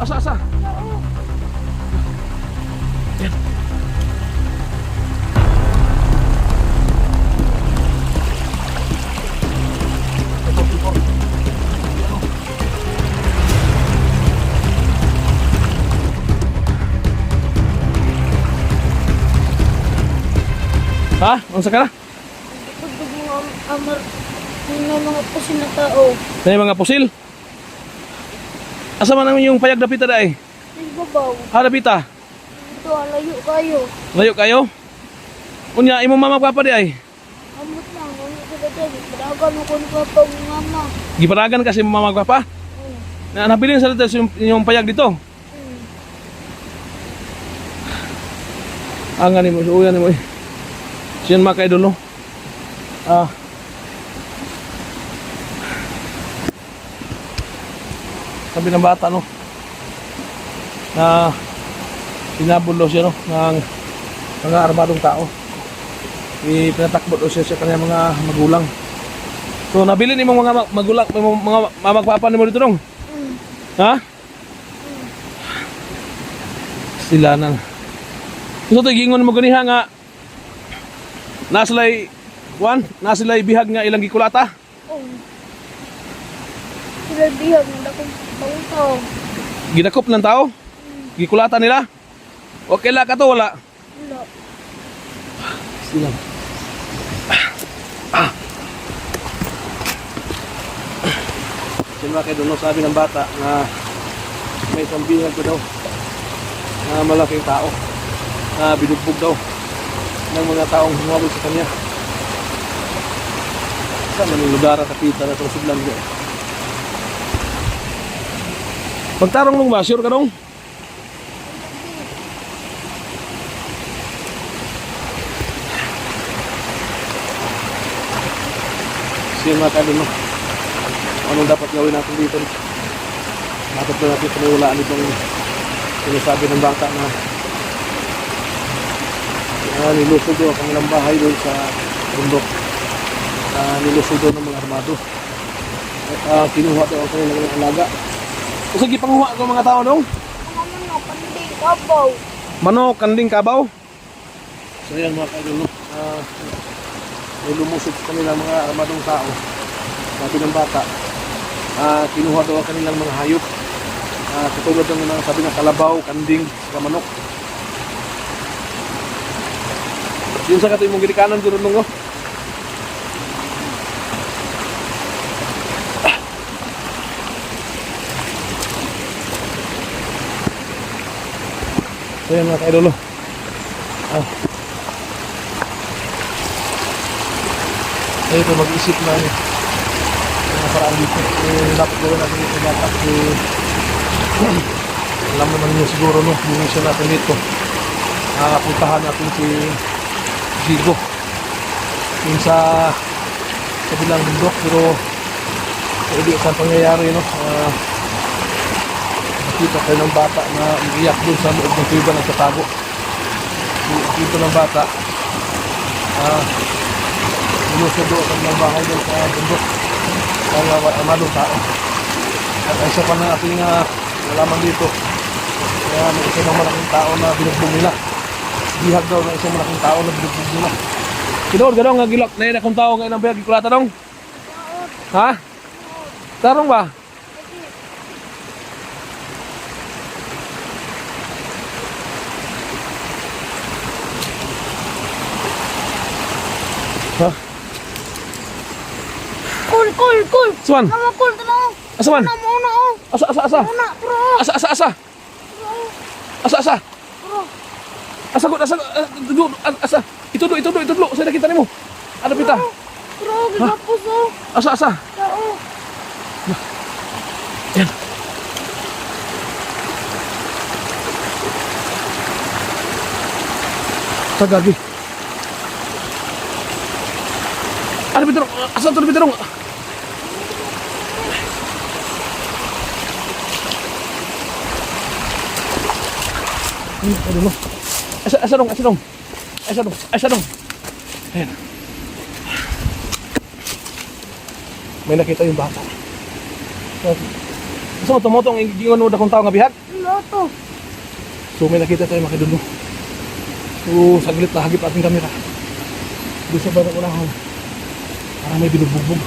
Asa? Yan. Ha? Unsa ka na? Mga pusin na tao. May mga pusil? Asa man naman yung payag dapita daay? Ay, babaw. Ha, dapita? Ito, layo kayo. Layo kayo? Unya, imong mama papa di ay? Amot lang, ano ko ba dyan? Padagan ako ni Papa ng mama. Giparagan kasi mama papa? Na nabilin sa dito yung payag dito? Angan ni mo, suuyan ni mo eh. Siyan makay dulo. Sabi ng bata no na pinabol daw siya no ng mga armadong tao. Pinatakbo daw siya sa kanyang mga magulang. So nabili ni mga magulang, mga mamagpapa ni mo dito dong? Ha? Sila na. So gingon mo ganiha nga naslay bihag nga ilang gikulata. Sila bihag na akong tao. Gidakop ng tao? Gikulata nila? Okay la ka to wala? Wala. Sila. Sila kay doon sabi ng bata na may isang bihag ko daw na malaking tao na binugbog daw ng mga taong humabol sa kanya. Saan man yung lugar at kapita na itong siglang ko. Pagtarong nung ba? Sure ka nung? Siya mga kadun no? Anong dapat gawin natin dito? Dapat ba natin paniwalaan itong sinasabi ng bangka na nilusog doon ang kanilang bahay doon sa bundok. Nilusog doon ng mga armado. At kinuha doon ang kanilang alaga. O sige, panguha ko mga tao doon? Mga manok, kanding, kabaw. Manok, kanding, kabaw. So yan mga kaidol, may lumusog sa kanilang mga armadong tao. Sabi ng bata, kinuha daw ang kanilang mga hayop. Katulad ng mga sabi ng kalabaw, kanding, saka manok. Yun sa katoy mong girikanan dito nung no? So yan mga kaidolo. Ito mag-isip na mga paraan dito. Dapat gawin natin dito dapat alam naman niyo siguro no, yung isa natin dito. Puntahan natin si Gigo yung sa kabilang bundok, pero hindi saan pangyayari no. Nakita tayo ng bata na iiyak dun sa loob ng tuba nagtatago. Dito ng bata sinusudo sa ng bahay dun sa bundok ang amadong tao. At isa pa na ating nalaman dito, kaya may isa ng malaking tao na binugbog nila. Bihag daw na isang malaking tao na binugbog nila. Kinod ka daw nga gilak na yun akong tao nga ilang bihag gikulata dong? Ha? Tarong ba? Ha? Kul! Saan? Nama kul, tanong. Asa man? Una, oh. Asa? Una, bro. Asa? Asa? Asa? Itudlo. Saya nakita nimo. Ada pita. Bro, gigapos, oh. Asa? Tao. Yan. Sagagi. Ada pita. Asa tu pita dong? Aduh. Asa dong. Ayan. May nakita yung bata. So, tumotong ingon mo dakong tao nga bihag. Loto. So, may nakita tayo mga kadulo. So, saglit na hagip ating kamera. Doon sa barang unahon. Parang may binubugbog.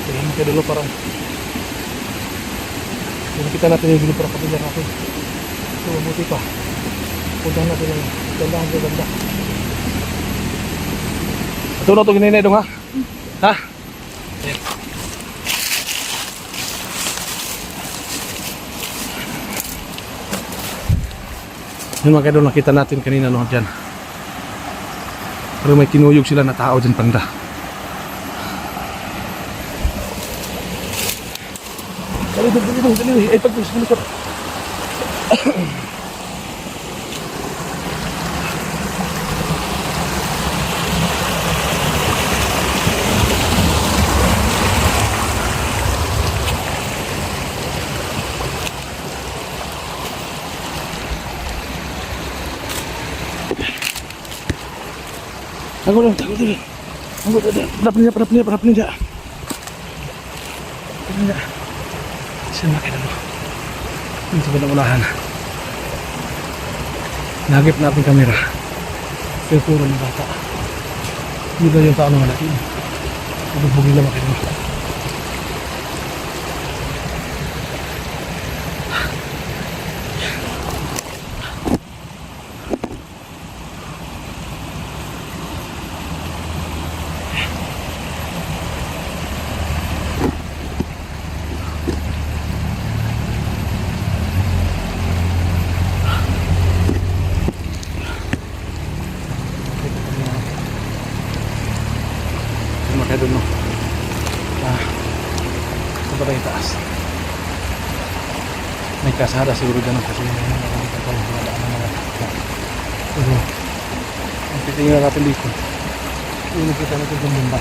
Kaya mga kadulo parang so, nakita natin yung binubugbog parang kapila natin. So, buti pa. Puntahan natin yung ganda. Ito na ito ginay dong ha? Ha? Ayan. Yung mga kaidol nakita natin kanina no dyan. Pero may kinuyog sila na tao dyan panda. Dali. Ay pagpus. Tangguh dulu. Berapa ninja. Sini makan dulu. Ini sebentar unahan. Nagip natin kamera. Puro ng bata. Dito yung tao ng anak ini. Bugbugin lang makan dulu. Makanya dulu. Nah, coba dari atas. May kasada siguro dyan kasi ang titingnan natin dito. Yung nakita natin yung bumba.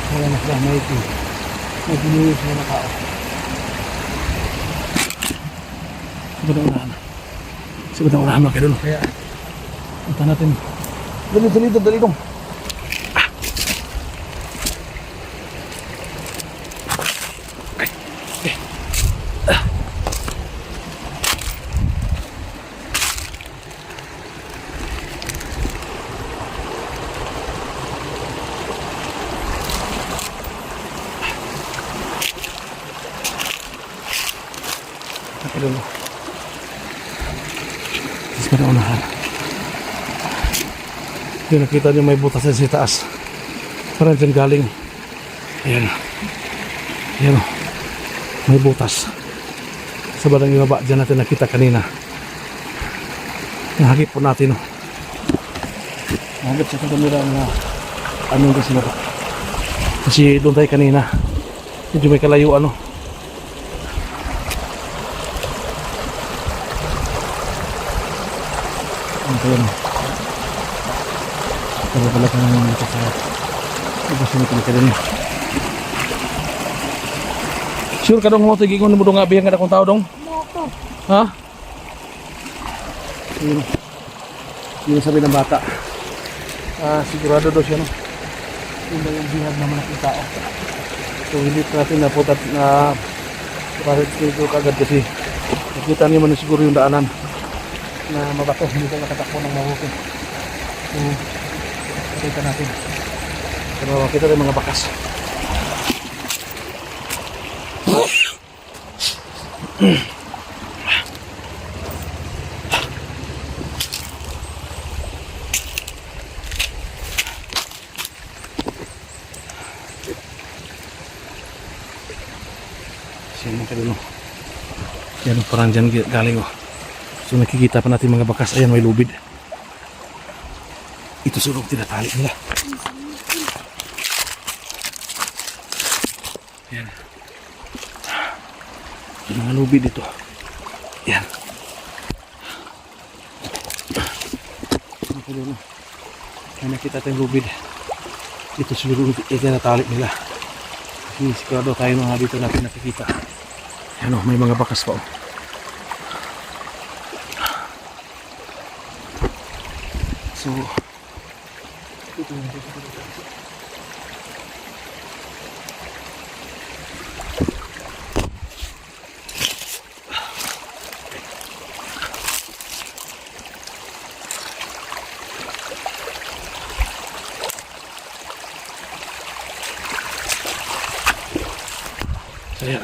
Wala na sila, may pinuyos sila na tao. Sebentar unahan makanya dulu. Kaya, punta natin. Dali dong. Dulu. Sekarang unahan. Yung nakita nyo may butas sa taas. Parang dyan galing. Ayan. Ayan o. May butas. Sa barang ibaba dyan natin nakita kanina. Nahagip po natin o. Nahagip sa kamera na anong kasi naka. Kasi doon tayo kanina. Medyo may kalayuan o. Ayan. Kalau pala ka naman dito sa iba sinipin ka din. Sure ka dong mo tigingon mo dong nga biyang kada kong tao dong? Loto. Ha? Yun sabi ng bata. Sigurado daw siya no. Yun yung bihag naman ng tao. So hindi natin naputat na bakit dito kagad kasi nakita niyo man siguro yung daanan na mabato, hindi tayo nakatakbo ng mabuti. So kita natin. Pero kita rin mga bakas. Sino ka dun? Yan parang dyan galing oh. So nakikita pa natin mga bakas. Ayan may lubid. Ito surog tinatali nila. Yan. Yung mga lubid dito. Yan. May nakita tayong lubid. Ito surog tinatali nila. Kasi sigurado tayo nga dito natin nakikita. Yan o, may mga bakas pa o. So, Ayan.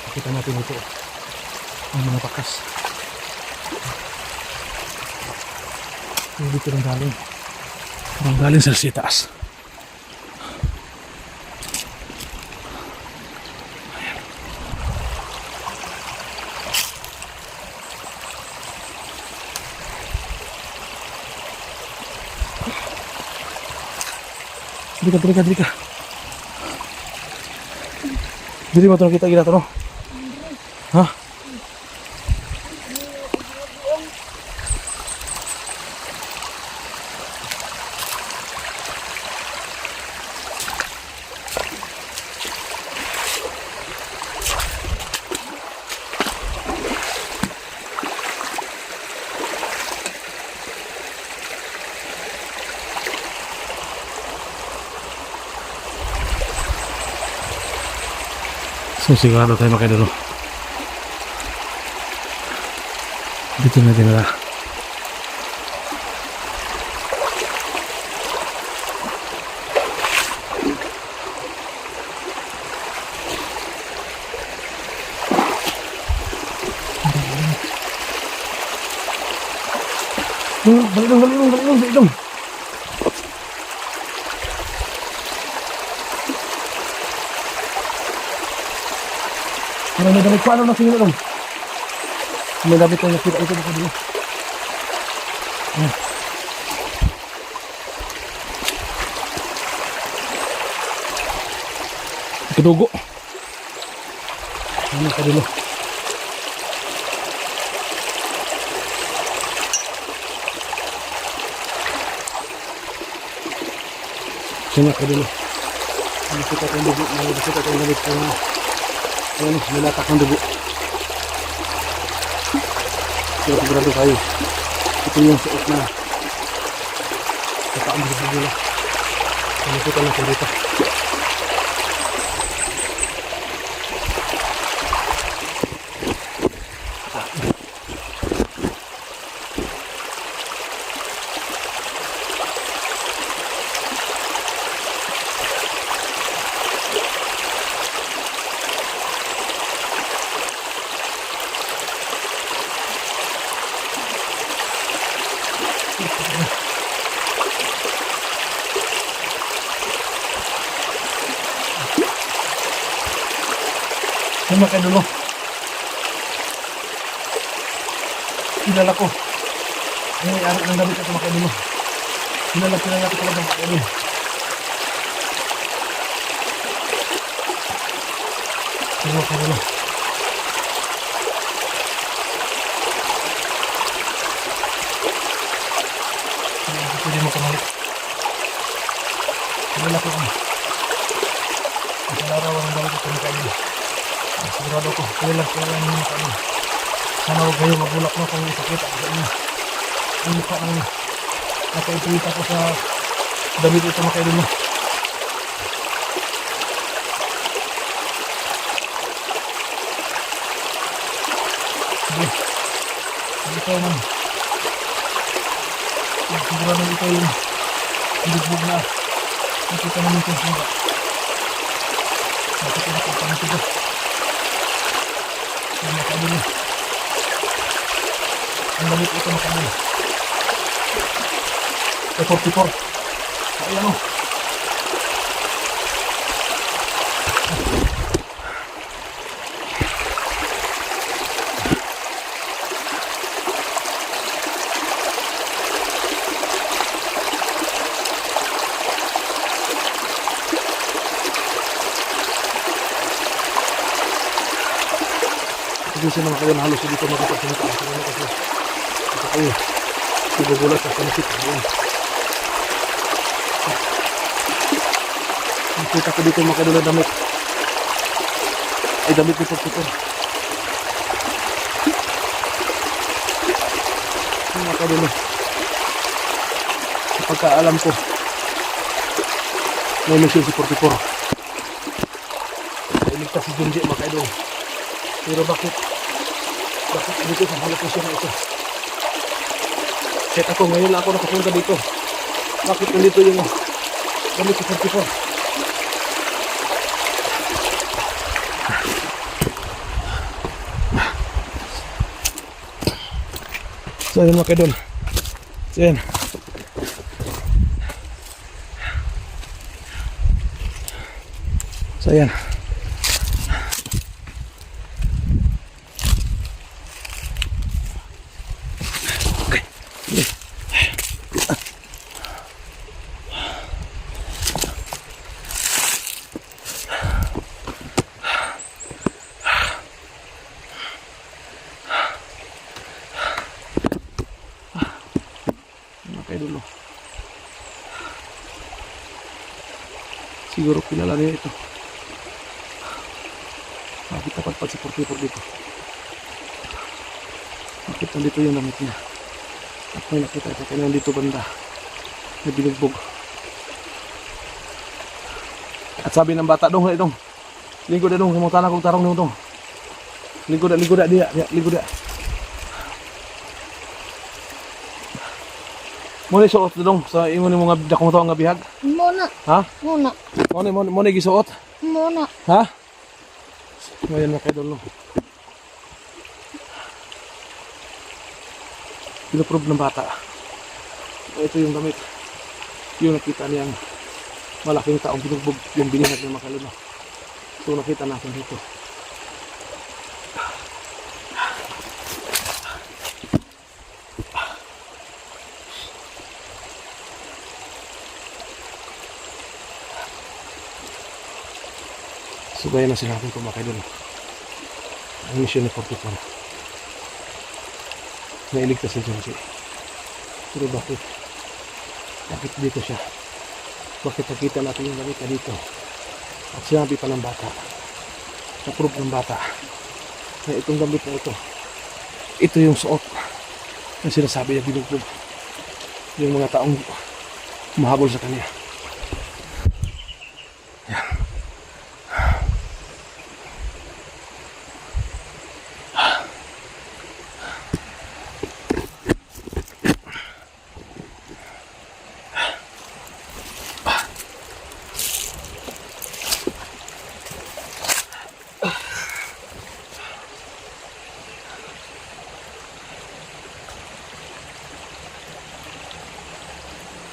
Pakita natin ito. Ang mga pakas. Dito rin galing. Parang galing sa sitaas. Dili ka. Dili mo ito nakita gina ito, no? Ha? So sigurado tayo makadulo. Dito na dinala. Balilong. May damit ko, ano na sinunod? May damit ko nakita ito dito. Kedugo. Ano ka dito? Sino ka dito? Ano kita ko dugo, may kita ko damit ko. Ayan, nilatak ng dugo. Kaya sigurado tayo. Ito yung suot na kataan dito sa dulo. Nakita na ko dito. Ano kayo dulo? Kilala ko. Ay, ari ng damit ito mga dulo. Kilala ko talaga mga dulo. Ano kayo dulo? Pwede mo kamalik. Kilala ko kami. Isang araw ang damit ito mga dulo. Sigurado ko, kailan yung mukha niyo. Sana huwag kayo magulak na kung sakit ako sa inyo. Ang mukha ng nakaipita ko sa damit ito makailin mo. Sige, ito man. Sigurado ito yung bugbog na nakita namin ito sa mukha. Nakita natin ito ito. Ang makabili. Ang damit ito makabili. 44. Ayan o. Kasi naman kayo halos dito makapagsalita kasi ito kayo nagugulat sa pansit. Nakita ko dito makadula damit ay damit ni Pagpipor makadula sa pagkaalam ko may mission si Pagpipor ay ligtas si Junji makadula. Pero bakit dito sa halokasyon na ito? Kahit ako ngayon lang ako nakapunta dito. Bakit nandito yung gamit sa 44? So yun mga kaidol. So yan. So yan. Okay. Kaidol. Siguro kilala niya ito. Bakit tapat si 44 dito? Bakit nandito yung damit niya? At may nakita sa kanya dito banda na binugbog. At sabi ng bata, dong, dong. Lingkod na dong, samutana kong tarong dong. Lingkod na, dia, lingkod na. Muna isuot dong sa imo ni mga dakong to nga bihag. Muna. Ha? Muna. Muna gisuot. Muna. Ha? Ngayon na kayo dolo. Pinuprove ng bata. Ito yung damit. Yung nakita niyang malaking taong binugbog yung binihag ng makalino. So nakita natin dito. So gaya na sinabi ko mga kaidol, ang misyon ni 44 nailigtas si Junji. Pero bakit dito siya? Bakit nakita natin yung gamit dito? At sinabi pa ng bata, na-prove ng bata na itong gamit na ito yung suot na sinasabi niya binugbog yung mga taong mahabol sa kanya.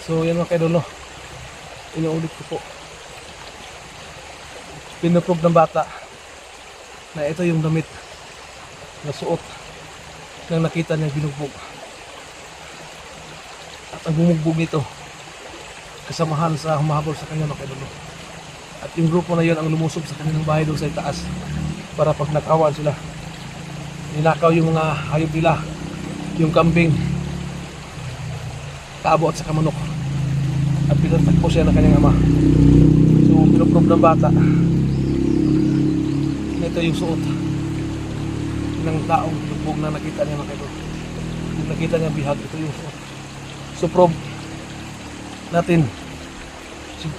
So yan mga kaidolo, inuulit ko po, pinuprove ng bata na ito yung damit na suot nang nakita niyang binugbog. At ang bumugbog nito kasamahan sa humahabol sa kanya mga kaidolo. At yung grupo na yun ang lumusob sa kanilang bahay doon sa itaas para pag nakawan sila, ninakaw yung mga hayop nila, yung kambing, kaabo at saka manok. At pinatakbo siya ng kanyang ama. So pinuprove ng bata na ito yung suot ng taong binugbog na nakita niya mga kaidol. Kung nakita niya bihag, ito yung suot. So prove natin,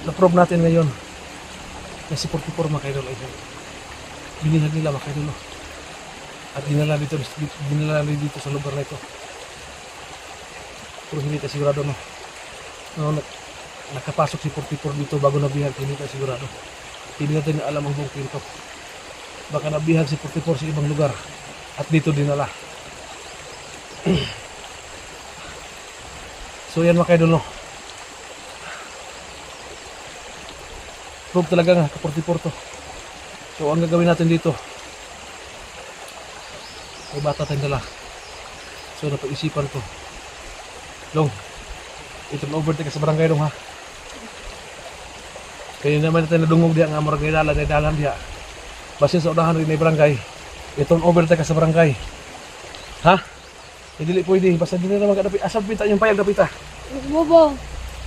na-prove natin ngayon na si 44 mga kaidol ay binihag nila mga kaidol. At dinala dito sa lugar na ito. Pero hindi tayo sigurado nakapasok si 44 dito bago nabihag, hindi tayo sigurado. Hindi natin alam ang buong kwento. Baka nabihag si 44 sa ibang lugar at dito dinala. So yan mga kaidol, prove talaga nga 44 to. So ang gagawin natin dito, may bata tayong dala. So napag-isipan ko, Long, ito over tayo sa barangay dong ha. Kaya naman natin nadungog diya nga marag dalan diya. Basin sa unahan rin na barangay. Itong over tayo sa barangay. Ha? Hindi pwede. Basta din na magkadapit. Asab pinta yung payag dapita. Babaw.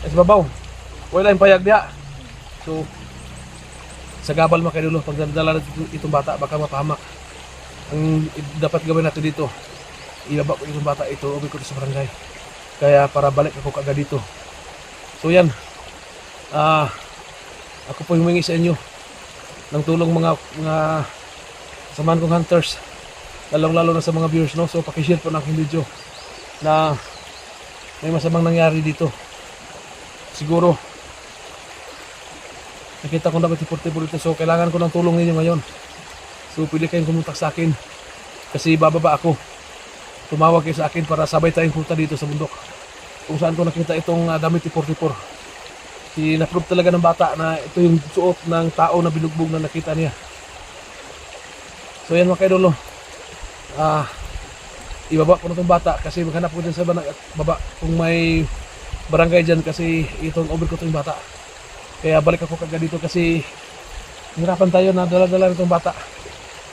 Sa babaw. Wala yung payag diya. So, sa gabal mga kaidolo, pag nadala itong bata, baka mapahamak. Ang dapat gawin natin dito, ibaba ko itong bata ito, uwi ko sa barangay. Kaya para balik ako kagad dito. So yan, ako po humingi sa inyo ng tulong mga samahan kong hunters, lalong-lalo na sa mga viewers, no? So pakishare po ng aking video na may masamang nangyari dito. siguro nakita ko dapat portable dito, so kailangan ko ng tulong ninyo ngayon. So pwede kayong kumontak sa akin kasi bababa ako. Tumawag kayo sa akin para sabay tayong punta dito sa bundok kung saan ko nakita itong damit ni 44. Na-prove talaga ng bata na ito yung suot ng tao na binugbog na nakita niya. So yan mga kaidolo, ibaba ko na itong bata kasi maghanap ko dyan sa baba kung may barangay dyan kasi itong over ko itong bata. Kaya balik ako kagad dito kasi hirapan tayo na dala-dala nitong bata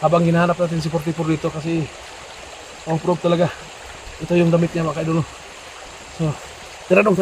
habang hinahanap natin si 44 dito kasi ang proof talaga ito yung damit niya mga kaidolo. So tira dong